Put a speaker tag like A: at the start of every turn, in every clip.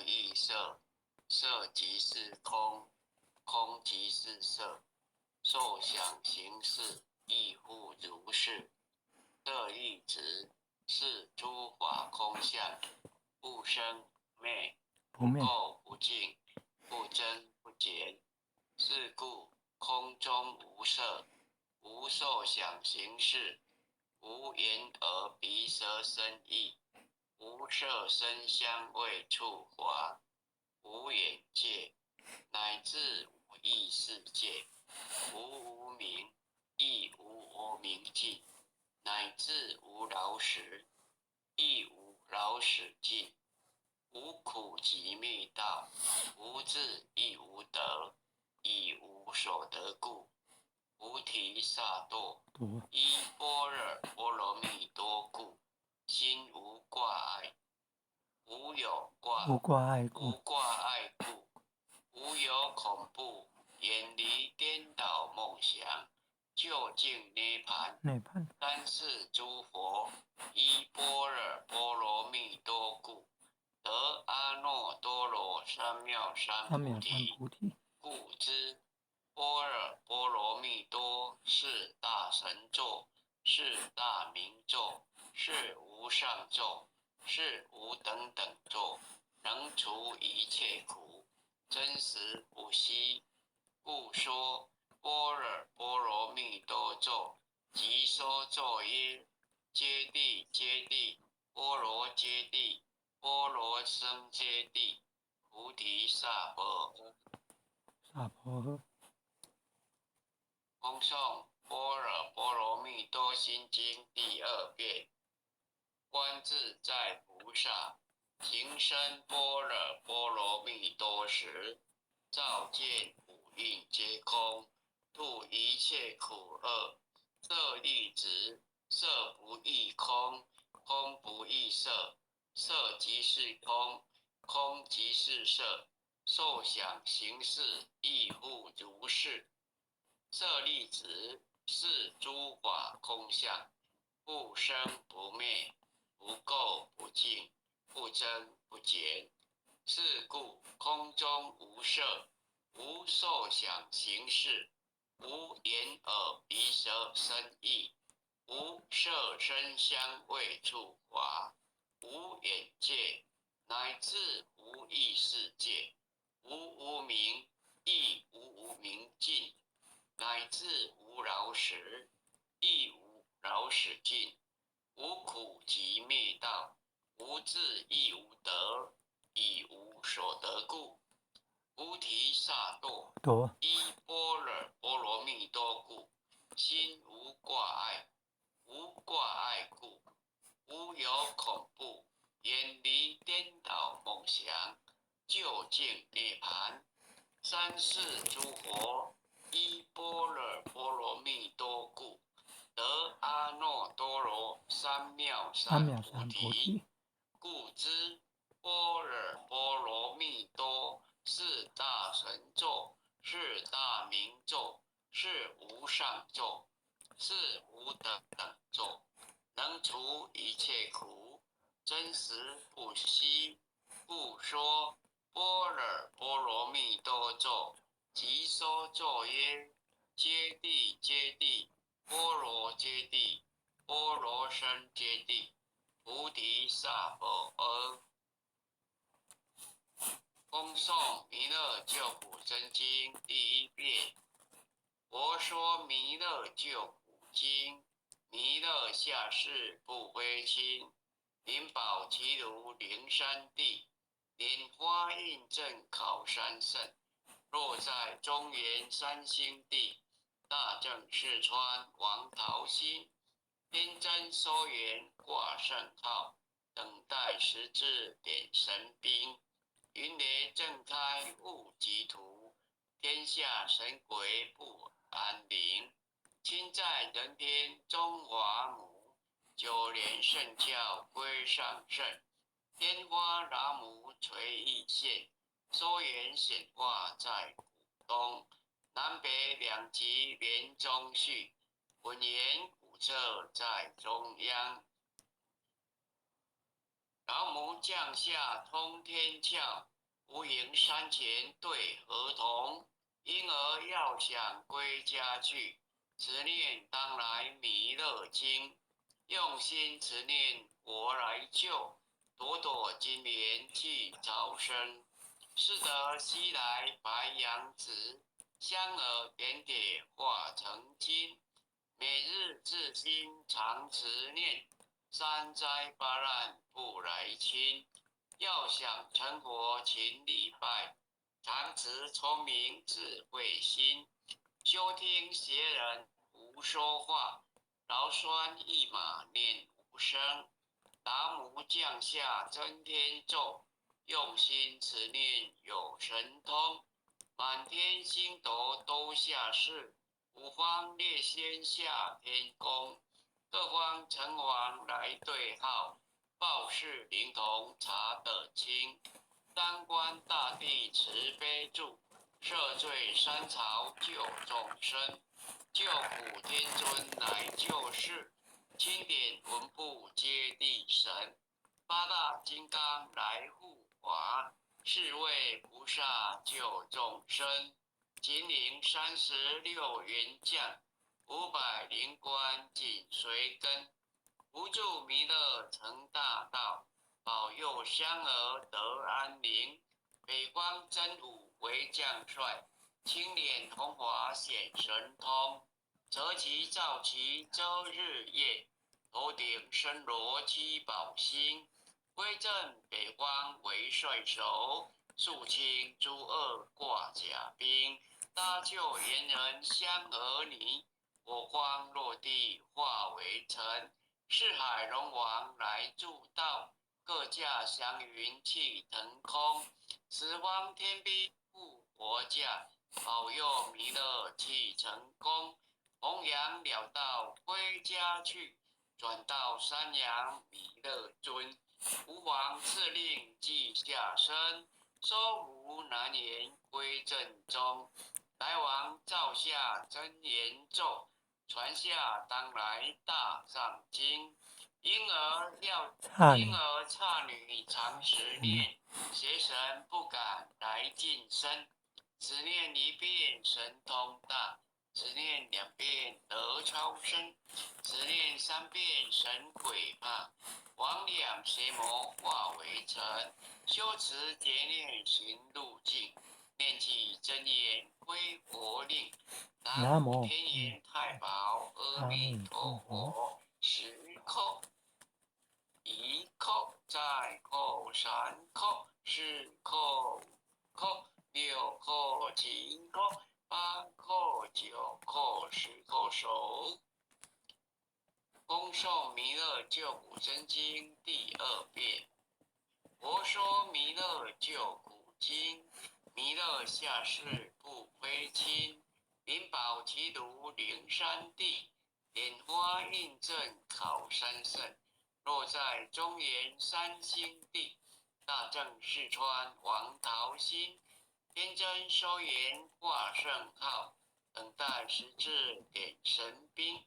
A: 亦色，色即是空，空即是色，受想行识亦复如是。这一直是诸法空相，不生灭，不垢不净，不增不减。是故空中无色，无受想行识，无眼耳鼻舌身意，无色声香味触法，无眼界，乃至无意识界，无无明，亦无无明尽，乃至无老死，亦无老死尽。无苦集灭道，无智亦无得，亦无所得故，菩提萨埵依般若波罗蜜多故，心无挂碍，无挂碍故，无有恐怖，远离颠倒梦想，究竟涅盘。三世诸佛依般若波罗蜜多故，得阿耨多罗三藐三菩提。故知般若波罗蜜多是大神咒，是大明咒，是无上咒，是无等等咒，能除一切苦，真实不虚。故说般若波罗蜜多咒，即说咒曰：揭谛揭谛，波罗揭谛，波罗僧揭谛，菩提萨婆诃。恭诵般若波罗蜜多心经第2遍。观自在菩萨行深般若波罗蜜多时，照见五蕴皆空，度一切苦厄。舍利子，色不异空，空不异色，色即是空，空即是色，受想行识亦复如是。舍利子，是诸法空相，不生不灭，不垢不净，不增不减。是故空中无色，无受想行识，无眼耳鼻舌身意，无色声香味触法，无眼界，乃至无意识界，无无明，亦无无明尽，乃至无老死，亦无老死尽。无苦集灭道，无智亦无得，亦无所得故，菩提萨埵依般若波罗蜜多故，心无挂碍，无挂碍故，无有恐怖，远离颠倒梦想，究竟涅盘。三世诸佛依般若波罗蜜多故，得阿耨多罗三藐三菩提。故知般若波罗蜜多是大神咒，是大明咒，是无上咒，是无等等咒，能除一切苦，真实不虚。故说般若波罗蜜多咒，即说咒曰：揭谛揭谛，波罗揭谛，波罗僧揭谛，菩提萨婆诃。恭诵弥勒救苦真经第1遍。佛说弥勒救苦经，弥勒下世不非亲，灵宝齐如灵山地，莲花印证靠山胜。若在中原三星地，大正四川王桃心，天真收圆挂圣号，等待时至点神兵。云雷震开雾即土，天下神鬼不安宁。亲在人天中华母，九莲圣教归上圣。天花喇母垂意现，收圆显化在古东。南北两极连中续，文言古彻在中央。老母降下通天教，无迎山前对合同，因而要想归家去，持念当来弥勒经，用心持念我来救，朵朵金莲去早生，是得西来白杨子，香儿点点化成金，每日至心常持念，三灾八难不来侵。要想成佛勤礼拜，常持聪明智慧心，休听邪人胡说话，劳酸一马念无声。达摩降下真天咒，用心持念有神通，满天星斗都下世，五方列仙下天宫，各方城隍来对号。报事灵童查得清，三官大帝慈悲助，赦罪三朝救众生，救苦天尊来救世，钦点文部接地神，八大金刚来护法，是为菩萨救众生，金陵36员将，500灵官紧随跟。不住弥勒成大道，保佑香儿得安宁。北方真武为将帅，青脸红华显神通。择其照其遮日夜，头顶身罗七宝星。威震北方为帅首，肃清诸恶挂甲兵。搭救猿人香儿尼，火光落地化为尘。四海龙王来助道，各驾祥云气腾空。十方天兵护国驾，保佑弥勒去成功。弘扬了道归家去，转到山阳弥勒尊。吾皇赐令记下身，收服难言归正中。来往照下真言咒，传下当来大藏经。婴儿差女常持念，邪神不敢来近身。只念一遍神通大，只念2遍得超生，只念3遍神鬼怕。魍魉邪魔化为尘，修持劫念行路径，念起真言归佛令。南无天眼太保阿弥陀佛，10叩，1叩，再叩3叩，4叩5叩，6叩7叩，8叩9叩，10叩手。恭诵弥勒救苦真经第2遍。佛说弥勒救苦经，弥勒下世不亏亲，灵宝齐读灵山地，莲花印证考三圣。若在中原三星地，大正四川王桃心，天真收言挂圣号，等待时至点神兵。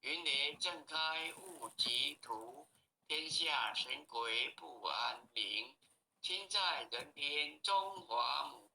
A: 云雷震开雾集图，天下神鬼不安宁。亲在人间中华母，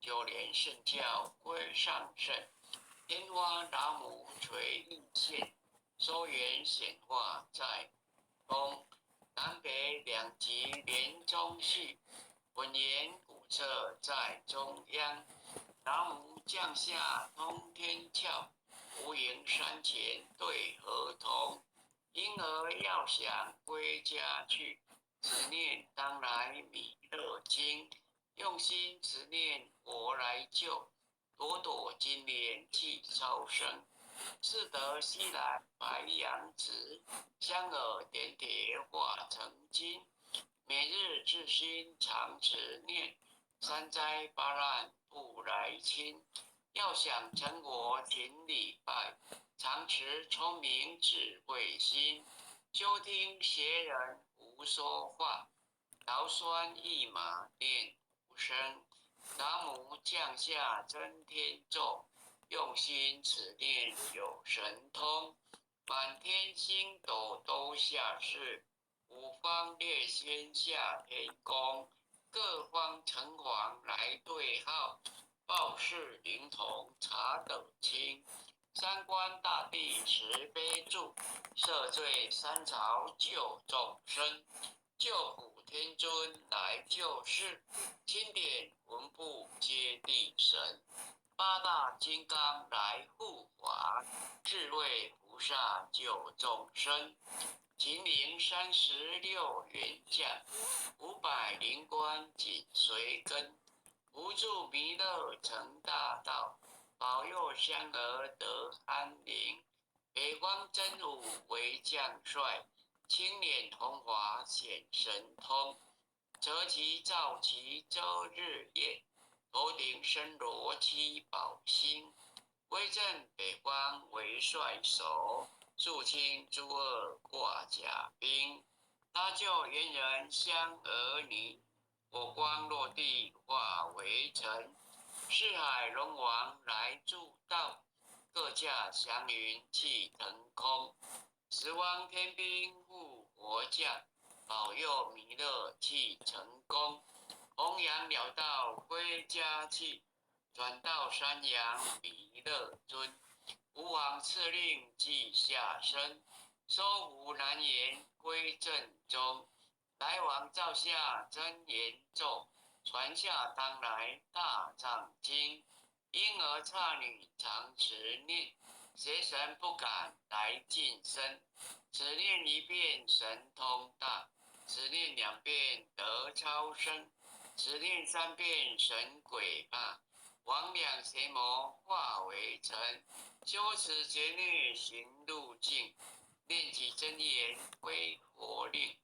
A: 九连圣教归上圣。天花达母垂印现，收元显化在东。南北两极连中续，文言古册在中央。达母降下通天窍，无垠山前对合同，因而要想归家去，只念当来弥勒经，用心持念我来救，朵朵金莲气超生，是得西来白杨子，香儿点点化成金，每日至心常持念，三灾八难不来侵。要想成佛勤礼拜，常持聪明智慧心，休听邪人胡说话，劳酸一马念无声。达摩降下真天咒，用心持念有神通，满天星斗都下世，五方列仙下天宫，各方城隍报事灵童查等清，三官大帝慈悲助，赦罪三朝救众生，救苦天尊来救世，钦点文部接地神，八大金刚来护法，智慧菩萨救众生，秦岭36员将，500灵官紧随跟，无助弥勒成大道，保佑香儿得安宁。北方真武为将帅，青脸红华显神通，择其造其周日夜，头顶身罗七宝星，威震北方为帅首，肃清诸恶挂甲兵。搭救猿人香儿女，火光落地化为尘。四海龙王来助道，各驾祥云气腾空。十方天兵护佛将，保佑弥勒气成功。弘扬了道归家去，转到山阳弥勒尊。吾王敕令即下生，收服难言归正中。来往照下真言咒，传下当来大藏经。婴儿刹女常持念，邪神不敢来近身。只念一遍神通大，只念2遍得超生，只念3遍神鬼怕。魍魉邪魔化为尘，修持劫虐行路径，念起真言归佛令。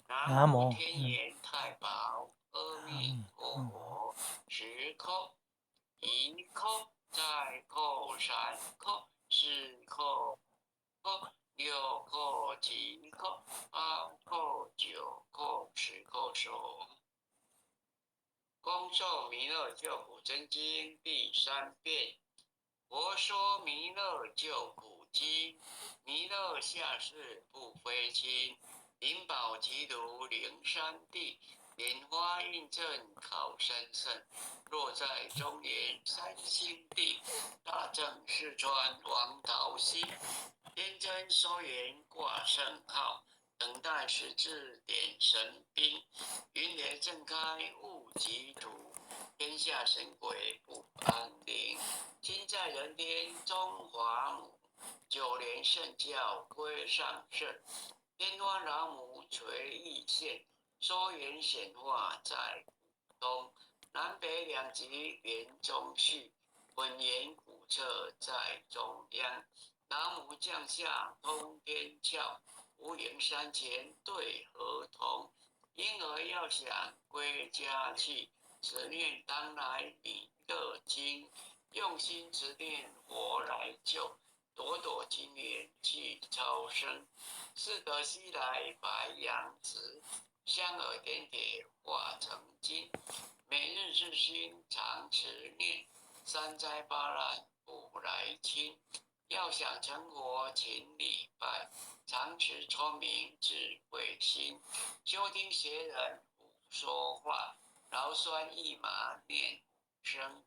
A: 南无天眼太保阿弥陀佛，时空一空再空3空4空空6空7空8空9空10空手。恭受弥勒救苦真经第3遍。佛说弥勒救苦经，弥勒下世不非亲，灵宝其如灵山地，莲花印证考生胜。若在中原三星地，大正四川王桃溪，天真收元挂圣号，等待时至点神兵。云雷震开雾集土，天下神鬼不安宁。今在人间中华母，9年圣教归上圣。天花老母垂意现，收元显化在古东。南北2极圆中续，混元古册在中央。老母降下通天窍，无影山前对合同。婴儿要想归家去，只念当来弥勒经。用心持念佛来救，朵朵金莲去超生。四德西来白羊子，香耳点点化成金。每日至心常持念，3灾8难不来侵。要想成佛勤礼拜，常持聪明智慧心。休听邪人胡说话，劳酸一马念声。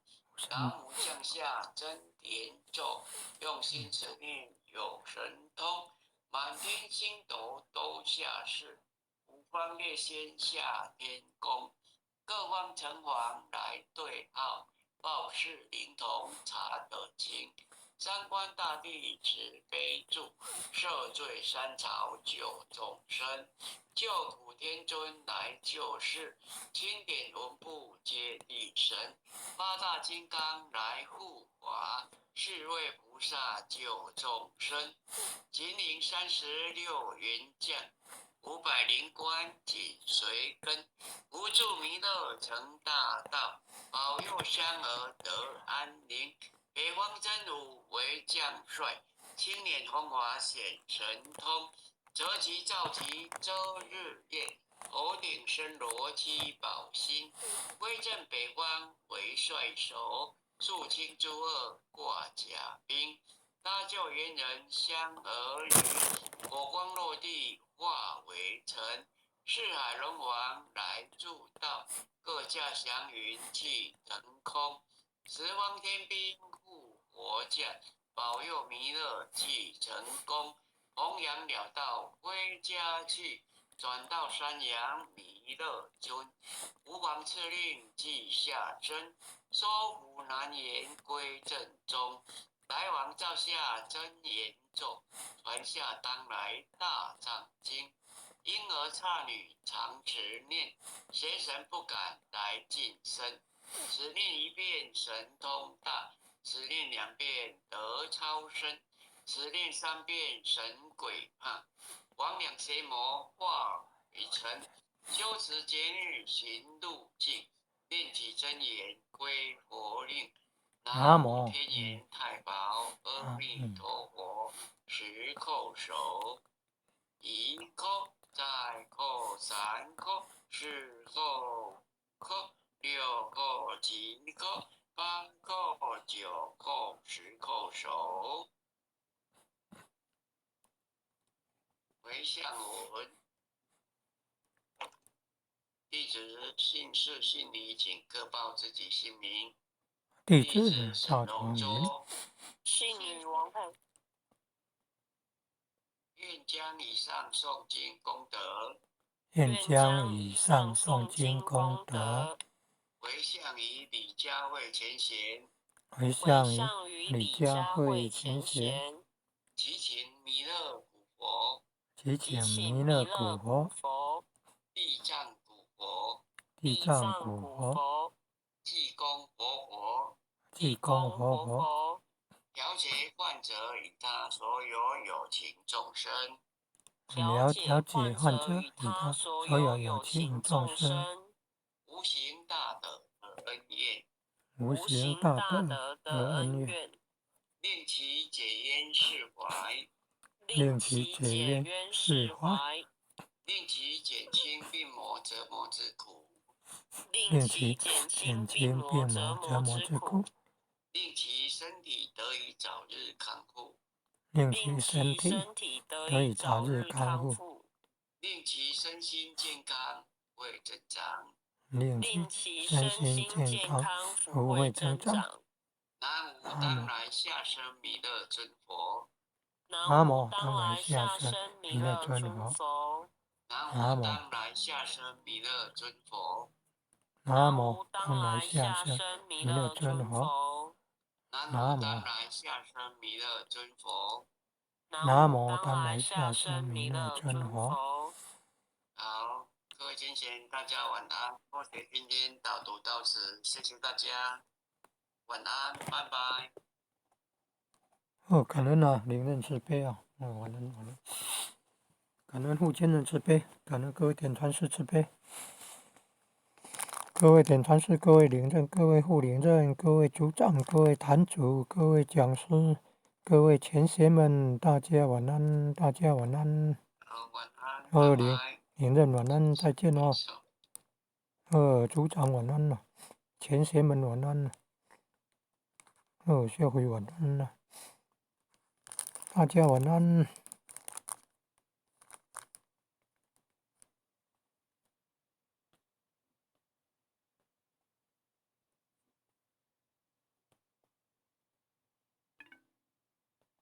A: 老母降下真言咒，用心持念有神通。满天星斗都下世，五方列仙下天宫。各方城隍来对号，报事灵童查得清。三官大帝慈悲助，赦罪3朝救众生。救苦天尊来救世，钦点文部接地神。八大金刚来护法，智慧菩萨救众生。秦岭36员将，500灵官紧随跟，无助弥勒成大道，保佑香儿得安宁。北方真武为将帅，青脸红华显神通，择其造其周日夜，头顶身罗七宝星，威震北方为帅首，肃清诸恶挂甲兵。搭救猿人香儿女，火光落地化为尘。四海龙王来助道，各驾祥云气腾空。十方天兵护佛驾，保佑弥勒即成功。弘扬了道归家去，转到山阳弥勒尊。吾皇敕令记下真，说服难言归正中。来往照下真言咒，传下当来大藏经。婴儿刹女常持念，邪神不敢来近身。只念一遍神通大，只念2遍得超生，只念3遍神鬼怕。魍魉邪魔化为尘，修持节律行路径。念起真言归佛令。南无天眼太保阿弥陀佛，10叩首，1叩，再叩3叩，4叩叩，6叩7叩，8叩9叩，10叩首。回向文，弟子姓氏姓李，请各报自己姓名。
B: 弟子赵崇云，
C: 姓女王汉，
A: 愿将以上诵经功德，
B: 愿将以上诵经功德
A: 回向于李家慧前贤，
B: 回向于李家慧前贤，
A: 祈请弥勒古佛、
B: 祈请弥勒古佛、
A: 地藏古佛、
B: 地藏古佛、
A: 济公活佛、
B: 济公活佛，
A: 调节患者与他所有有情众生，
B: 了解患者与他所有有情众生，
A: 无形大德的恩怨，
B: 无形大德的恩怨，
A: 令其解冤释怀，
B: 令其解冤释怀，
A: 令其减轻病魔折磨之苦，
B: 令其减轻病魔折磨之苦，
A: 令其身体得以早日康复，
B: 令其身体得以早日康复，
A: 令其身心健康不会增长，
B: 令其身心健康不会增长。
A: 南无当来下生弥勒尊佛，
B: 南无当来下生弥勒尊佛，
A: 南无当来下生弥勒尊佛，
B: 南无当来下生弥勒尊佛，
A: 南无当来下生弥勒尊佛，
B: 南无当来下生弥勒尊佛。
A: 好，各位亲贤，大家晚安。或者今天导读到此，谢谢大家，晚安，拜拜。
B: 感恩啊，灵人慈悲啊，晚安。感恩护监人慈悲，感恩各位点传师慈悲，各位点传师，各位灵人，各位护灵人，各位组长，各位坛主，各位讲师，各位前贤们，大家晚安，大家晚安。
A: 好，晚安，拜拜。
B: 灵人晚安，再见哦。组长晚安了，前贤们晚安了。下回晚安了，大家晚安。